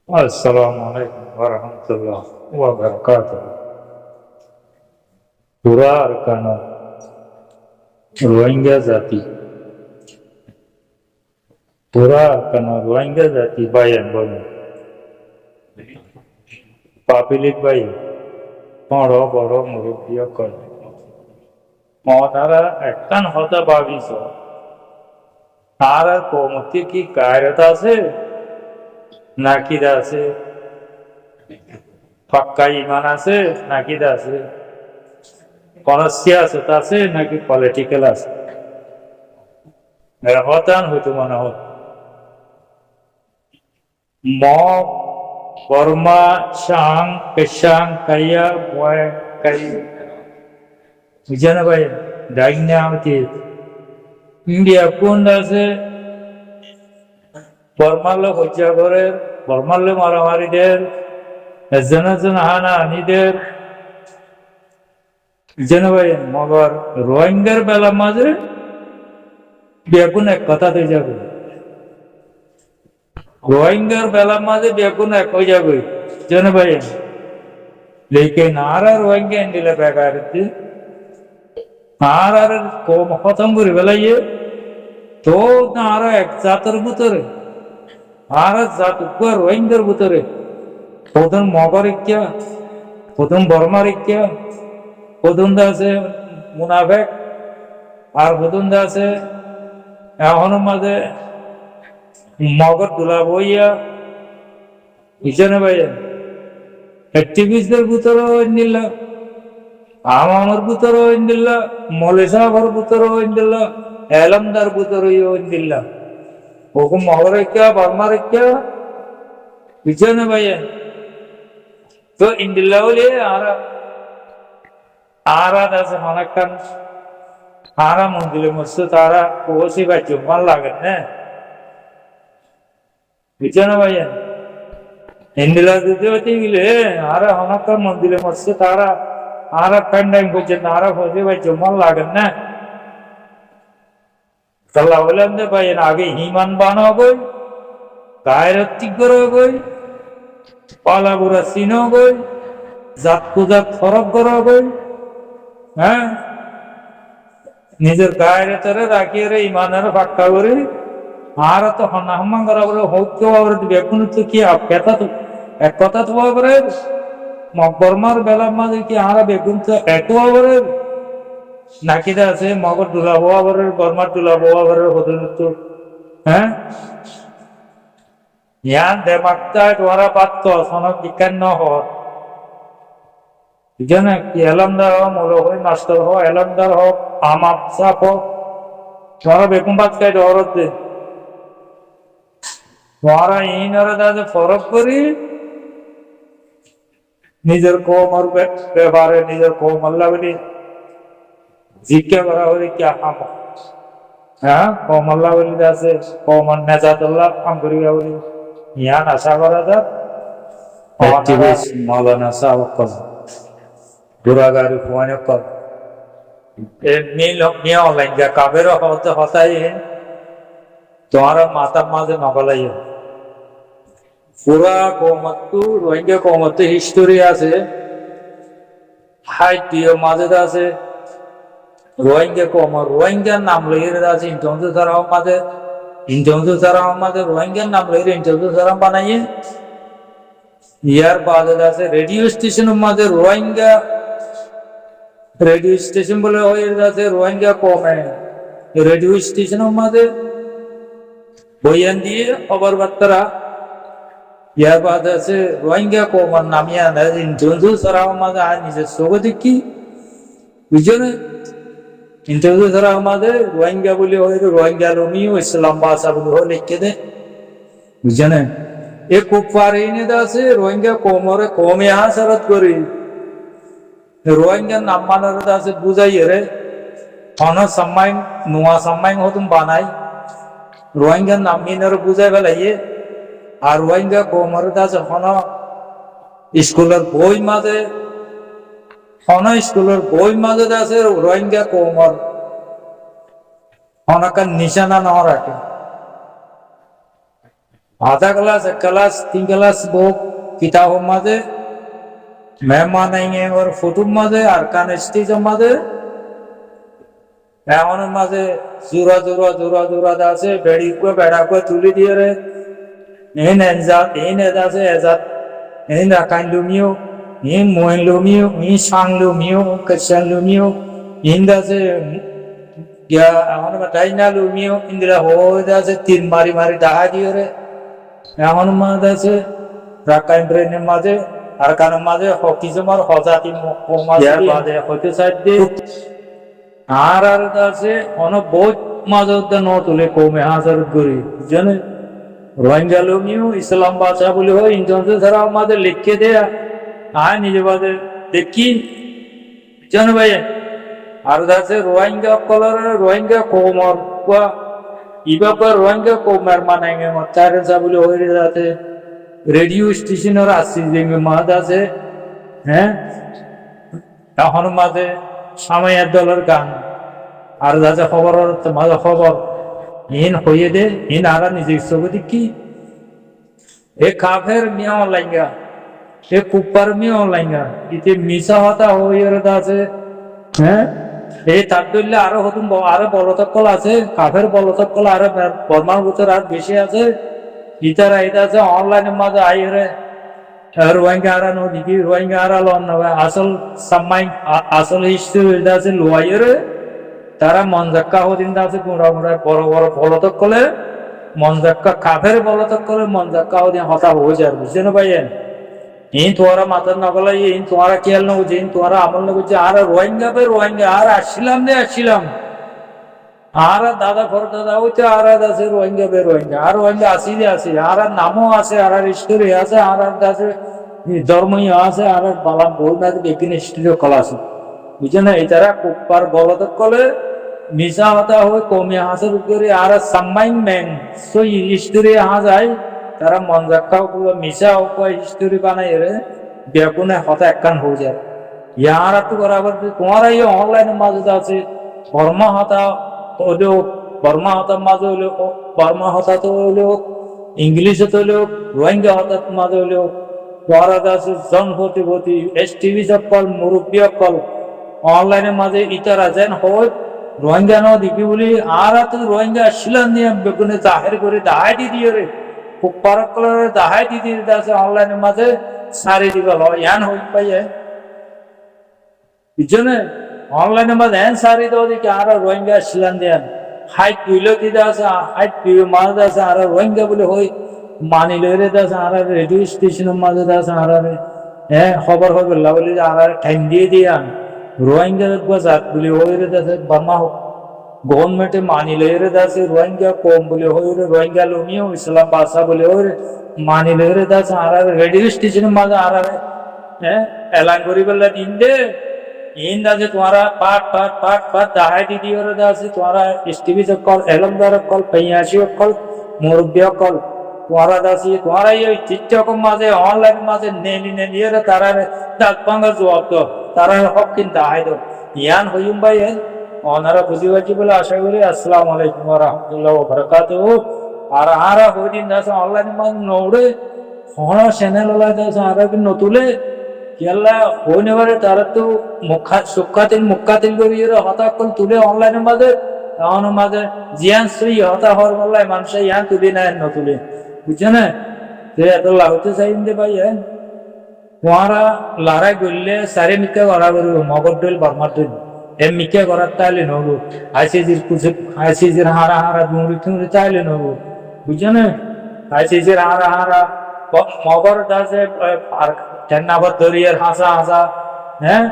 আসসালামু আলাইকুম ওয়া রাহমাতুল্লাহ ওয়া বারাকাতুহু। পুরা আরকানা রোহিঙ্গা জাতি পুরা আরকানা রোহিঙ্গা জাতি বাইন বলেন পাপিলিক বাই বড় বড় মুরব্বী করে তারা একটান হতে ভাবিস তারা কমতি কি কায়রত আছে নাকি আছে পাক্কা ইমান আছে নাকি আছে কোন সিয়াসত আছে নাকি পলিটিক্যাল আছে হতান হইতো মনে হয় ম বর্মা শাং পেশাং কাইয়া বয় কাই বুঝে না ভাই ডাইনা হচ্ছে ইন্ডিয়া কোন আছে বর্মার লোক হত্যা করে বর্মার লোক মারামারিদের একজন একজন হানা হানিদের যেন ভাই মগর রোহিঙ্গার বেলা মাঝে বেগুন এক কথা হয়ে যাবে রোহিঙ্গার বেলার মাঝে বেগুন এক হয়ে যাবে যেন ভাই लेकिन आरा रोहिंग्या इंडिया बेकार थी आर को खत्म कर बेलाइए तो आरा एक जातर बुतरे आरा जात ऊपर रोहिंगर बुतरे প্রথম মগর ইচ্ছা প্রথম বর্মার ইচ্ছা প্রথম আছে মুনাফেক আর প্রথম আছে এখনো মাঝে মগর তুলা বইয়া ইচ্ছানে ভাইয়া অ্যাক্টিভিস্টদের ভিতরেও ইন্দিল্লা আমার ভিতরেও ইন্দিল্লা মলেসাহর ভিতরেও ইন্দিল্লা এলমদার ভিতরেও ইন্দিল্লা ওরকম মগর ইচ্ছা বর্মার ইচ্ছা ইচ্ছানে ভাইয়া তো ইন্দিল্লা বলে আরাত আছে অনেকক্ষণ আরা মন্দিরে মরছে তারা ওসি বা জুম্মার লাগেন না বুঝছো না ভাইয়া ইন্দিলা দিতে হতে গেলে আরা অনেকক্ষণ মন্দিরে মরছে তারা আরা প্যান্ডাইম করছে আরা ওসি বা জুম্মার লাগেন না তাল্লা বললাম যে ভাই আগে হিমান বানাবো গায়রত্তিক করবো পালাবুরা চিনো গই জাত পূজার ফরক করবো হ্যাঁ নিজের গায়ের তরে রাখিয়ে রে ইমানের ফাঁকা করে আর তো হন্না করা বলে হোক বেগুন তো কি কথা তো এক কথা তো করে বর্মার বেলার মাঝে কি আর বেগুন তো একো করে নাকি আছে মগর দুলা বোয়া করে বর্মার দুলা বোয়া করে হতে তো হ্যাঁ ইয়ান দেমাকটায় তোরা পাত্ত সনক বিজ্ঞান ন হওয়ার জানে কি এলমদার হোক মূল হোক মাস্টার হোক এলমদার হোক আমার সাপ হোক তোরা বেগুন পাত খাই ডরত দে তোরা ইনরে দাদে ফরক করি নিজের কৌমর ব্যাপারে নিজের কৌমল্লা বলি জিজ্ঞা করা হলে কি আম হ্যাঁ কৌমল্লা বলি আছে কৌমর নেজাতুল্লাহ আম করি বলি ইয়ান আশা করা যাক অ্যাক্টিভিস্ট মাওলানা সাহেব কল দুরাগারি ফোনে কল এমনি অনলাইন যা কাবের হতে হতাই তোমারা মাতা মাঝে নকলাই পুরা কৌমত রোহিঙ্গা কৌমত হিস্টোরি আছে হাইটিও মাঝে আছে রোহিঙ্গা কৌমত রোহিঙ্গার নাম লইরে আছে ইন্টারজু সারাও মাঝে ইন্টারজু সারাও মাঝে রোহিঙ্গার নাম লইরে ইন্টারজু সারাও বানাইয়ে ইয়ার বাদে আছে রেডিও স্টেশনের মাঝে রোহিঙ্গা রেডিও স্টেশন বলে হয়ে আছে রোহিঙ্গা কমে রেডিও স্টেশনের মাঝে বইয়ান দিয়ে খবর বার্তারা ইয়ার বাদ আছে রোহিঙ্গা কমার নামিয়া ইন্টারভিউ ছাড়া আমাদের আর নিজের চোখ দেখি বুঝছো না ইন্টারভিউ ছাড়া আমাদের রোহিঙ্গা বলে হয়তো রোহিঙ্গা রমিও ইসলাম বাসা বলে হয়ে লিখে দে বুঝছো না এ খুব পারে আছে রোহিঙ্গা কমরে কমে হাসারত করি রোহিঙ্গার নাম মানার আছে বুঝাইয়ে রে হন সম্মান নোয়া সম্মান হতুম বানাই রোহিঙ্গার নাম মিনার বুঝাই বেলাইয়ে আর রোহিঙ্গা কৌমর আছে হন স্কুলের বই মাঝে হন স্কুলের বই মাঝে আছে রোহিঙ্গা কৌমর হনকার নিশানা ন রাখে आधा क्लास एक क्लास 3 क्लास बुक किताब मादे मेहमान आएंगे और फोटो मादे अरकान स्टेज मादे এখন মাঝে জোড়া জোড়া জোড়া জোড়া আছে বেড়া কো তুলি দিয়ে রে এই আছে এজাত এই রাকান লুমিও এই মোয়েন লুমিও এই সাং লুমিও কশান লুমিও ইন্দাছে ইয়া এখন ডাইনা লুমিও ইন্দিরা হয়ে আছে তিন মারি মারি দাহা দিয়ে রে এখন মাঝে আছে রাকান ব্রেনের মাঝে আর কারণ মাঝে হকি জমার হজাতি মাঝে বাদে হতে চাইতে আর আর আছে অনেক বহুত মাঝে ন তুলে কমে হাজার করি জানে রোহিঙ্গা লোমিও ইসলাম বাঁচা বলে হয় ইন্টারনেট ছাড়া আমাদের লিখে দেয়া আয় নিজে বাদে দেখি জানো ভাই আর আছে রোহিঙ্গা কলার রোহিঙ্গা কোমর ইবাবা রোহিঙ্গা কোমর মানাইগে চার বলে হয়ে যাতে রেডিও স্টেশনের আসছি যে মাদ আছে হ্যাঁ এখন মাঝে সামাইয়ার দলের গান আর যাতে খবর মাঝে খবর ইন হয়ে দে ইন আর নিজে চোখে দেখি এ কাফের মিয়া অনলাইঙ্গা এ কুপ্পার মিয়া অনলাইঙ্গা ইতে মিশা হতা হয়ে আছে হ্যাঁ এই তার দলিলে আরো হতুন আরো বলতকল আছে কাফের বলতকল আরো বর্মার ভিতর আর বেশি আছে ইতারা এটা আছে অনলাইনের মাঝে আইরে রোহিঙ্গা আরা নদী রোহিঙ্গা আরা লন আসল সামাই আসল হিস্ট্রি এটা আছে লোয়াইরে তারা মনজাক্কা হদিন আছে গুঁড়া গুঁড়া বড় বড় বলতক করলে মনজাক্কা কাফের বলতক করলে মনজাক্কা হদিন হতা হয়ে যায় বুঝছেন ভাইয়েন ইন তোমারা মাথার নগলাই ইন তোমারা খেয়াল না বুঝে ইন তোমারা আমল না বুঝছে আর রোহিঙ্গা আর আসছিলাম আর দাদা ফর দাদা হইতে আর আছে রোহিঙ্গা আর রোহিঙ্গা আসি আর নামও আছে আর স্টোরি আছে আর আছে ধর্মই আছে আর বালাম বই না বেকিন স্টোরি কলা আছে বুঝছে না এটারা কুপ্পার বলতক কলে মিশা হতা হয় কমে হাসের উপরে আর সাম্মাইন মেন সই স্টোরি যায় তারা মনজাক্কাও পুরো মিশা হিস্টোরি বানাই রে বেগুনে হতা একখান হয়ে যায় ইয়ার তো বরাবর তোমার এই অনলাইনের মাঝে আছে বর্মা হতা হলেও বর্মা হতার মাঝে হলেও বর্মা হতা তো হলেও ইংলিশে তো হলেও রোহিঙ্গা হতার মাঝে হলেও তোমার আছে জনপতি এস টিভি সকল মুরব্বী সকল অনলাইনের মাঝে ইতারা যেন হয় রোহিঙ্গা ন দিবি বলি আর তো রোহিঙ্গা আসছিলাম দিয়ে বেগুনে জাহের করে দাহাই দিয়ে রে খুব পারক দাহাই দিয়ে আছে অনলাইনের মাঝে সারি দিবল ইয়ান হই পাইয়ে বুঝছেন অনলাইনের মাঝে হ্যান সারি দেওয়া দেখি আর রোহিঙ্গা আসছিলাম দেন হাইট তুইলেও দিতে আছে হাইট মাঝে আছে আর রোহিঙ্গা বলে হই মানি লইরে আছে আর রেডিও স্টেশনের মাঝে আছে আর হ্যাঁ খবর হবে বলি আর টাইম দিয়ে দিয়ান রোহিঙ্গা জাত বলে হয়ে আছে বার্মা গভর্নমেন্টে মানি লইরে আছে রোহিঙ্গা কম বলে হয়ে রোহিঙ্গা লোমিও ইসলাম বাসা বলে হয়ে মানি লইরে আছে আর রেডিও স্টেশনের মাঝে আর হ্যাঁ এলান করি বললে দিন দে ইন আছে তোমারা পাট দাহাই দিদি ওরে আছে তোমারা টিভি কল এলমদার কল পেঁয়াশি কল মুরব্বী কল তোমারা আছে তোমারা এই টিকটক মাঝে অনলাইন মাঝে নিয়ে তারা ডাক ভাঙার জবাব দাও তারা হক কিন্তু দাহাই দাও ইয়ান হইম ভাই ওনারা বুঝি পারছি বলে আশা করি আসসালামু আলাইকুম ওয়া রাহমাতুল্লাহি ওয়া বারাকাতুহু আর হইদিন আছে অনলাইন মাঝে নৌড়ে হন চ্যানেল ওলা আছে আর নতুলে কেলা হইনে পারে তারা তো মুখাতিল করি হতাকল তুলে অনলাইনের মাঝে এখন মাঝে জিয়ান শ্রী হতা হওয়ার বললাই মানুষ ইয়ান তুলি না নতুলে বুঝছে না তো এত লাভতে চাইন দে ভাই তোমারা লড়াই করলে সারে মিথ্যা করা করব মগর ডল বার্মার ডল এম মিথ্যা করার তাইলে নব আইসিজির হারা দুমরি টুমরি তাইলে নব বুঝছে না আইসিজির হারা মগর দাসে আর টেন্নাবার দরিয়ার হাসা হ্যাঁ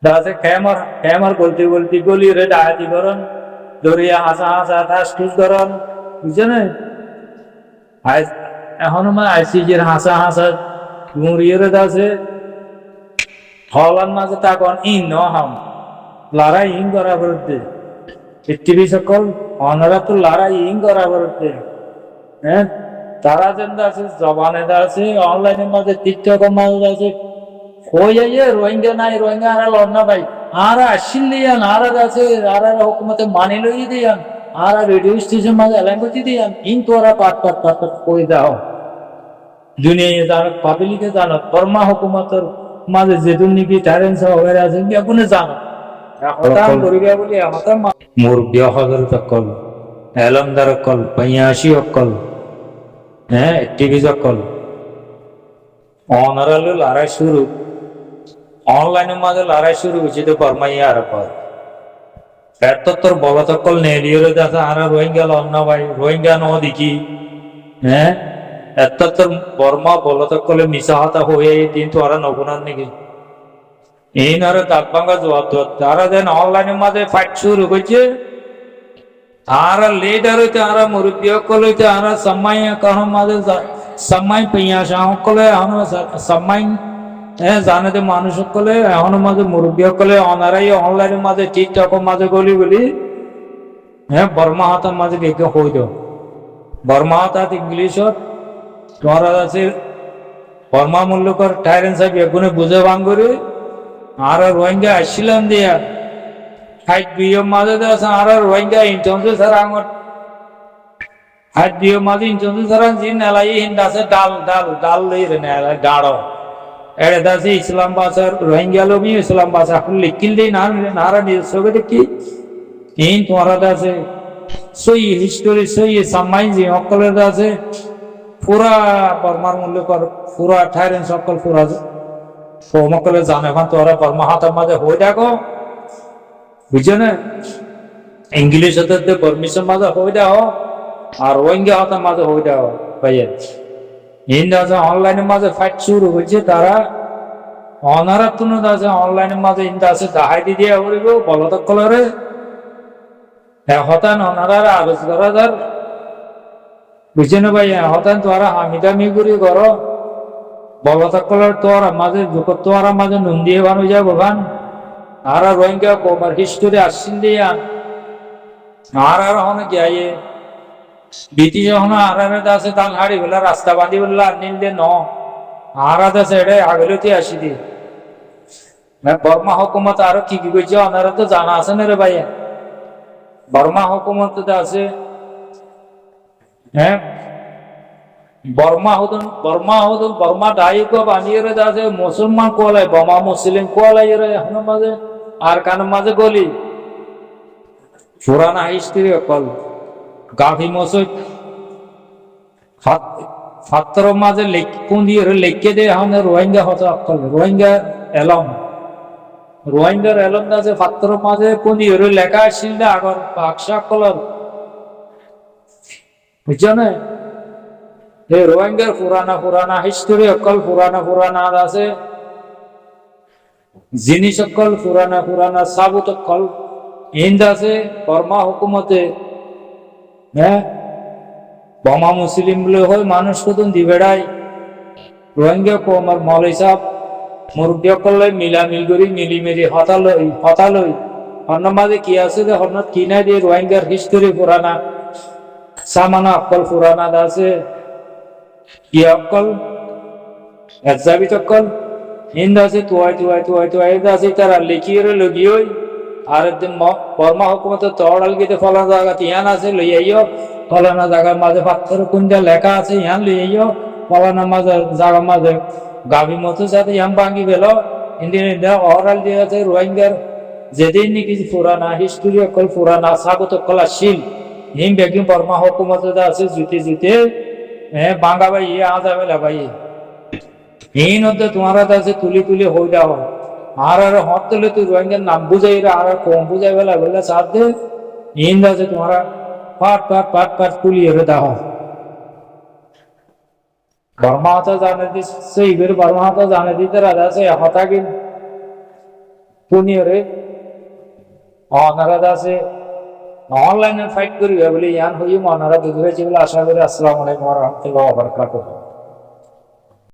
দাসে খেমার গলতি গলি রে ডাহাতি করন দরিয়া হাসা ঠাস ঠুস করন বুঝছে না এখন আইসিজির হাসা গুঁড়িয়ে রে দাসে হলার মাঝে তখন ইন হাম লড়াই ইং করা বলতে টিভি সকল অনারা তো লড়াই ইং করা বলতে হ্যাঁ তারা যেন আছে জবানে আছে অনলাইনের মাঝে টিকটকের মাঝে আছে হয়ে যায় রোহিঙ্গা নাই রোহিঙ্গা আর লড়না ভাই আর আসিল দিয়ান আর আছে আর হুকুমতে মানি লই দিয়ান আর রেডিও স্টেশন মাঝে এলাইন করতে দিয়ান কিন্তু ওরা পাট করে দাও দুনিয়ায় জানো পাবলিকে জানো বর্মা হুকুমতের মাঝে যেদিন নাকি টারেন্স হয়ে আছে এখন জানো হতাম করিবে বলে হতাম মুরব্বী হজরত অকল এলমদার অকল পঁয়াশি অকল হ্যাঁ টিভি অকল অনারালো লড়াই শুরু অনলাইনের মাঝে লড়াই শুরু হয়েছে তো বর্মাই আর পর এত তোর বলত অকল নেলিয়ে আছে আর রোহিঙ্গা লন্ন ভাই রোহিঙ্গা ন দেখি হ্যাঁ এত তোর বর্মা বলত অকলে মিশা হতা হয়ে দিন তো আর নবনার নাকি এই নারে দাঁত ভাঙ্গা জবাব তারা যেন অনলাইনের মাঝে ফাইট শুরু করছে আর লেডার হইতে আর মুরব্বী সকল হইতে আর সময় কারণ মাঝে সময় পেঁয়া সকলে এখন সময় জানে মানুষ সকলে এখন মাঝে মুরব্বী সকলে অনারাই অনলাইনের মাঝে টিকটকের মাঝে গলি বলি হ্যাঁ বর্মা হাতের মাঝে বেঁকে হই দাও বর্মা হাত ইংলিশত তোমার আছে বর্মা মূল্যকর টাইরেন সাহেব এগুনে বুঝে ভাঙ করে আর রোহিঙ্গা আসছিলাম দিয়া হাইট বিয়ে মাঝে আছে আর রোহিঙ্গা ইন্টারনেটে সারা আমার হাইট বিয়ে মাঝে ইন্টারনেটে সারা জিন এলাই হিন্দ আছে ডাল লই রে নেলা ডাড়ো এড়ে দাসি ইসলাম ভাষার রোহিঙ্গা লোমি ইসলাম ভাষা এখন লিখিল দেই না নারা নিশ্চয় দেখি এই তোমারা আছে সই হিস্টোরি সই সামাই যে অকলের আছে পুরা বর্মার মূল্য কর পুরা ঠাইরেন সকল পুরা সমকলে জানে এখন তোরা বর্মা হাতের মাঝে হয়ে দেখো বুঝছো না ইংলিশ হতে পারমিশন মাঝে হয়ে দাও আর রোহিঙ্গা হাতের মাঝে হয়ে দাও ভাইয়ের হিন্দু আছে অনলাইনের মাঝে ফাইট শুরু হয়েছে তারা অনারা তুনো আছে অনলাইনের মাঝে হিন্দু আছে দাহাই দিয়ে করিব বলতক কলরে হতান অনারার আবেশ করা যার বুঝছে না ভাই হতান তোরা হামিদামি করি করো বলতক কলর তোরা মাঝে তোরা মাঝে নুন দিয়ে বানো যাবো গান আর রোহিঙ্গা কোমার হিস্টোরি আসছেন দিয়ে আর হনে গিয়ে ব্রিটিশ হন আর আছে তাল হাড়ি বলে রাস্তা বাঁধি বললে আর নিল দে ন আর আছে এটা আগলতে আসি দি বর্মা হুকুমত আরো কি কি করছে ওনারা তো জানা আছে না রে ভাই বর্মা হুকুমত আছে হ্যাঁ বর্মা ডাইক বানিয়ে রে আছে মুসলমান কোয়ালাই বোমা মুসলিম কোয়ালাই রে এখন মাঝে আর কানের মাঝে গলি পুরানা হিস্ট্রি অকল গাভী মসজিদ ফাত্তর মাঝে কোন দিয়ে লেখকে দে এখন রোহিঙ্গা হতো অকল রোহিঙ্গার এলম আছে ফাত্তর মাঝে কোন দিয়ে লেখা আসছিল না আগর বাক্সা কলর বুঝছো না এই রোহিঙ্গার পুরানা হিস্টোরি অকল পুরানা আছে জিনিস অকল পুরানা সাবুত অকল হিন্দ আছে বর্মা হুকুমতে হ্যাঁ বোমা মুসলিম বলে হয় মানুষ কতন দিবেড়াই রোহিঙ্গা আমার মৌলাই সাহ মুরব্বী করলে মিলামিল করি মিলিমিলি হতালই অন্য মাঝে কি আছে যে হঠাৎ কি নাই দিয়ে রোহিঙ্গার হিস্টোরি পুরানা সামানা অকল পুরানা আছে কি অকল একজাবিত অকল হিন্দ আছে তুয়াই আছে তারা লিখিয়ে লগিয়ে আর একদিন বর্মা হুকুমতে তড়াল গিয়ে ফলানা জায়গা ইয়ান আছে লই আইও ফলানা জায়গার মাঝে পাথর কোনটা লেখা আছে ইয়ান লই আইও ফলানা মাঝে জায়গার মাঝে গাভী মতো সাথে ইয়ান ভাঙি গেল ইন্ডিয়া অরাল দিয়ে আছে রোহিঙ্গার যেদিন নাকি পুরানা হিস্টোরি অকল পুরানা সাবত অকল আসছিল হিম বেগিং বর্মা হুকুমতে আছে জুতে হ্যাঁ বাঙ্গা ভাই আজাবেলা ভাই এই নদে তোমার আছে তুলি হয়ে দাও আর হতলে তুই রোহিঙ্গার নাম বুঝাই আর কম বুঝাই বেলা বললে সাথ দে হিন্দ আছে তোমারা পাট তুলিয়ে দাও বর্মা হাতে জানে দিস সেই বর্মা হাতে জানে দিতে রাজা সে হতাকে পুনিয়ে রে অনারা আছে অনলাইনে ফাইট করি বলে ইয়ান হইম অনারা দুধ হয়েছে বলে আশা করি। আসসালামু আলাইকুম ওয়া রাহমাতুল্লাহি ওয়া বারাকাতুহু।